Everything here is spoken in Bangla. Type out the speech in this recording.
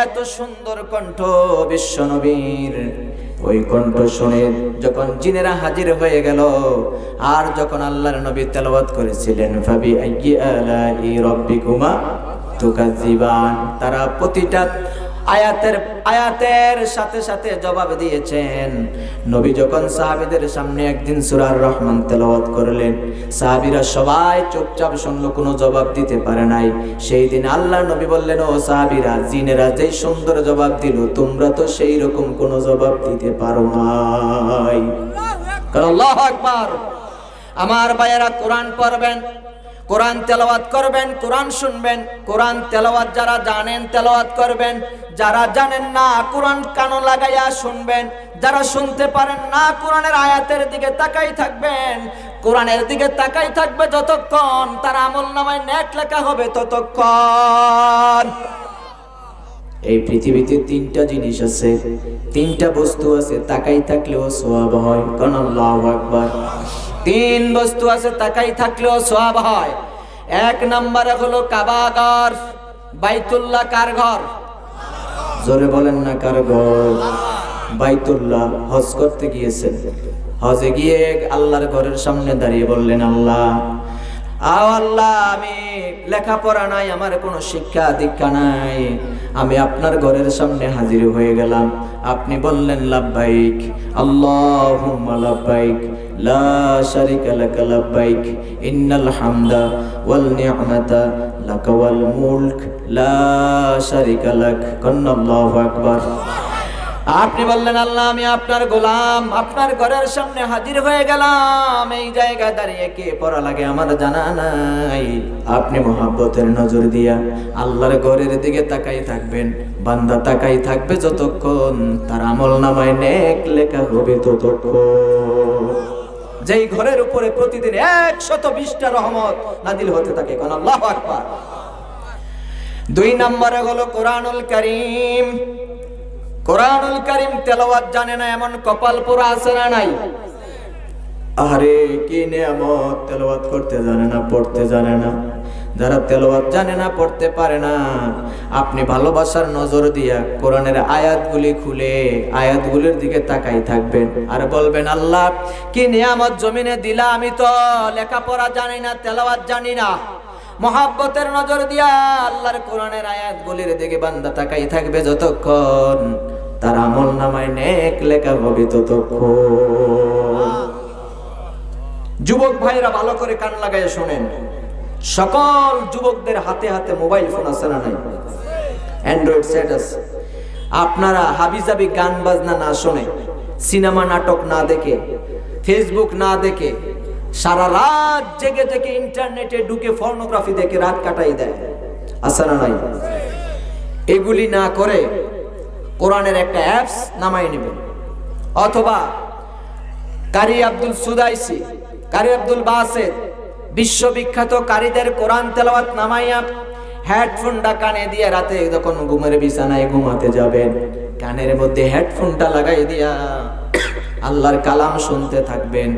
এত সুন্দর কণ্ঠ বিশ্বনবীর, ওই কণ্ঠ শুনে যখন জিনেরা হাজির হয়ে গেল, আর যখন আল্লাহর নবী তেলাওয়াত করেছিলেন ফাবি আইয়ি আলাই রাব্বিকুমা তুকাজ্জিবান, তারা প্রতিটা আয়াতের সাথে সাথে জবাব দিয়েছেন। নবী যখন সাহাবীদের সামনে একদিন সূরা রহমান তেলাওয়াত করলেন, সাহাবীরা সবাই চুপচাপ শুনলো, কোনো জবাব দিতে পারে নাই। সেই দিন আল্লাহর নবী বললেন, ও সাহাবীরা, জিনেরা যেই সুন্দর জবাব দিল, তোমরা তো সেই রকম কোনো জবাব দিতে পারো নাই। আল্লাহু আকবার। আমার ভাইয়েরা, কোরআন পড়বেন, কোরআন তেলাওয়াত করবেন, কোরআন শুনবেন। কোরআন তেলাওয়াত যারা জানেন তেলাওয়াত করবেন, যারা জানেন না কোরআন কান লাগাইয়া শুনবেন, যারা শুনতে পারেন না কোরআনের আয়াতের দিকে তাকাই থাকবেন। কোরআনের দিকে তাকাই থাকবে যতক্ষণ, তার আমলনামায় নেক লেখা হবে ততক্ষণ। এই পৃথিবীতে তিনটা জিনিস আছে, তিনটা বস্তু আছে, তাকাই থাকলেও সওয়াব হয়। কোন আল্লাহু আকবার। তিন বস্তু আছে তাকাই থাকলেও সওয়াব হয়। এক নম্বরে হলো কাবা ঘর, বাইতুল্লাহ। কার ঘর? জোরে বলেন না, কার ঘর? বাইতুল্লাহ। হজ করতে গিয়েছেন, হজে গিয়ে আল্লাহর ঘরের সামনে দাঁড়িয়ে বললেন, আল্লাহ আমি লেখাপড়া নাই, আমার কোনো শিক্ষা দীক্ষা নাই, আমি আপনার ঘরের সামনে হাজির হয়ে গেলাম। আপনি বললেন, লাব্বাইক আল্লাহুম্মা লাব্বাইক লা শারিকা লাকা লাব্বাইক ইন্নাল হামদা ওয়াল নি'মাতা লাকা ওয়াল মুলক লা শারিকা লাক। আল্লাহু আকবার। আপনি বললেন, আল্লাহ আমি আপনার গোলাম, আপনার ঘরের সামনে হাজির হয়ে গেলাম, এই জায়গায় দাঁড়িয়ে কে পড়া লাগে আমার জানা নাই। আপনি মহব্বতের নজর দিয়া আল্লাহর ঘরের দিকে তাকাই থাকবেন, বান্দা তাকাই থাকবে যতক্ষণ, তার আমলনামায় নেক লেখা হবে ততক্ষণ। যেই ঘরের উপরে প্রতিদিন 120টা রহমত নাজিল হতে থাকে। কোন আল্লাহু আকবার। দুই নম্বরে হলো কোরআনুল কারীম। কোরআনুল কারীম তেলাওয়াত জানে না এমন কপাল পোড়া আছে না নাই? আরে কি নিয়ামত, তেলাওয়াত করতে জানে না, পড়তে জানে না। যারা তেলাওয়াত জানে না, পড়তে পারে না, আপনি ভালোবাসার নজর দিয়া কোরআনের আয়াতগুলি খুলে আয়াতগুলির দিকে তাকাই থাকবেন আর বলবেন, আল্লাহ কি নিয়ামত জমিনে দিলা, আমি তো লেখাপড়া জানি না, তেলাওয়াত জানি না। মহব্বতের নজর দিয়া আল্লাহর কোরআনের আয়াতগুলির দিকে বান্দা তাকাই থাকবে যতক্ষণ, তার আমলনামায় নেক লেখা হবে ততক্ষণ। যুবক ভাইরা ভালো করে কান লাগাইয়া শোনেন, সকল যুবকদের হাতে হাতে মোবাইল ফোন আছে না নাই? অ্যান্ড্রয়েড সেট আছে। আপনারা হাবিজাবি গান বাজনা না শুনে, সিনেমা নাটক না দেখে, ফেসবুক না দেখে, সারা রাত জেগে জেগে ইন্টারনেটে ঢুকে পর্নোগ্রাফি দেখে রাত কাটাই দেয়, আছে না নাই? এগুলি না করে কোরআনের একটা অ্যাপস নামাই নেবেন, অথবা কারি আব্দুল সুদাইসি, কারি আব্দুল বাসেত, বিশ্ববিখ্যাত কারীদের কোরআন তেলাওয়াত নামাইয়া হেডফোনটা কানে দিয়ে রাতে যখন ঘুমের বিছানায় ঘুমাতে যাবেন, কানের মধ্যে হেডফোনটা লাগাই দিয়া আল্লাহর কালাম শুনতে থাকবেন।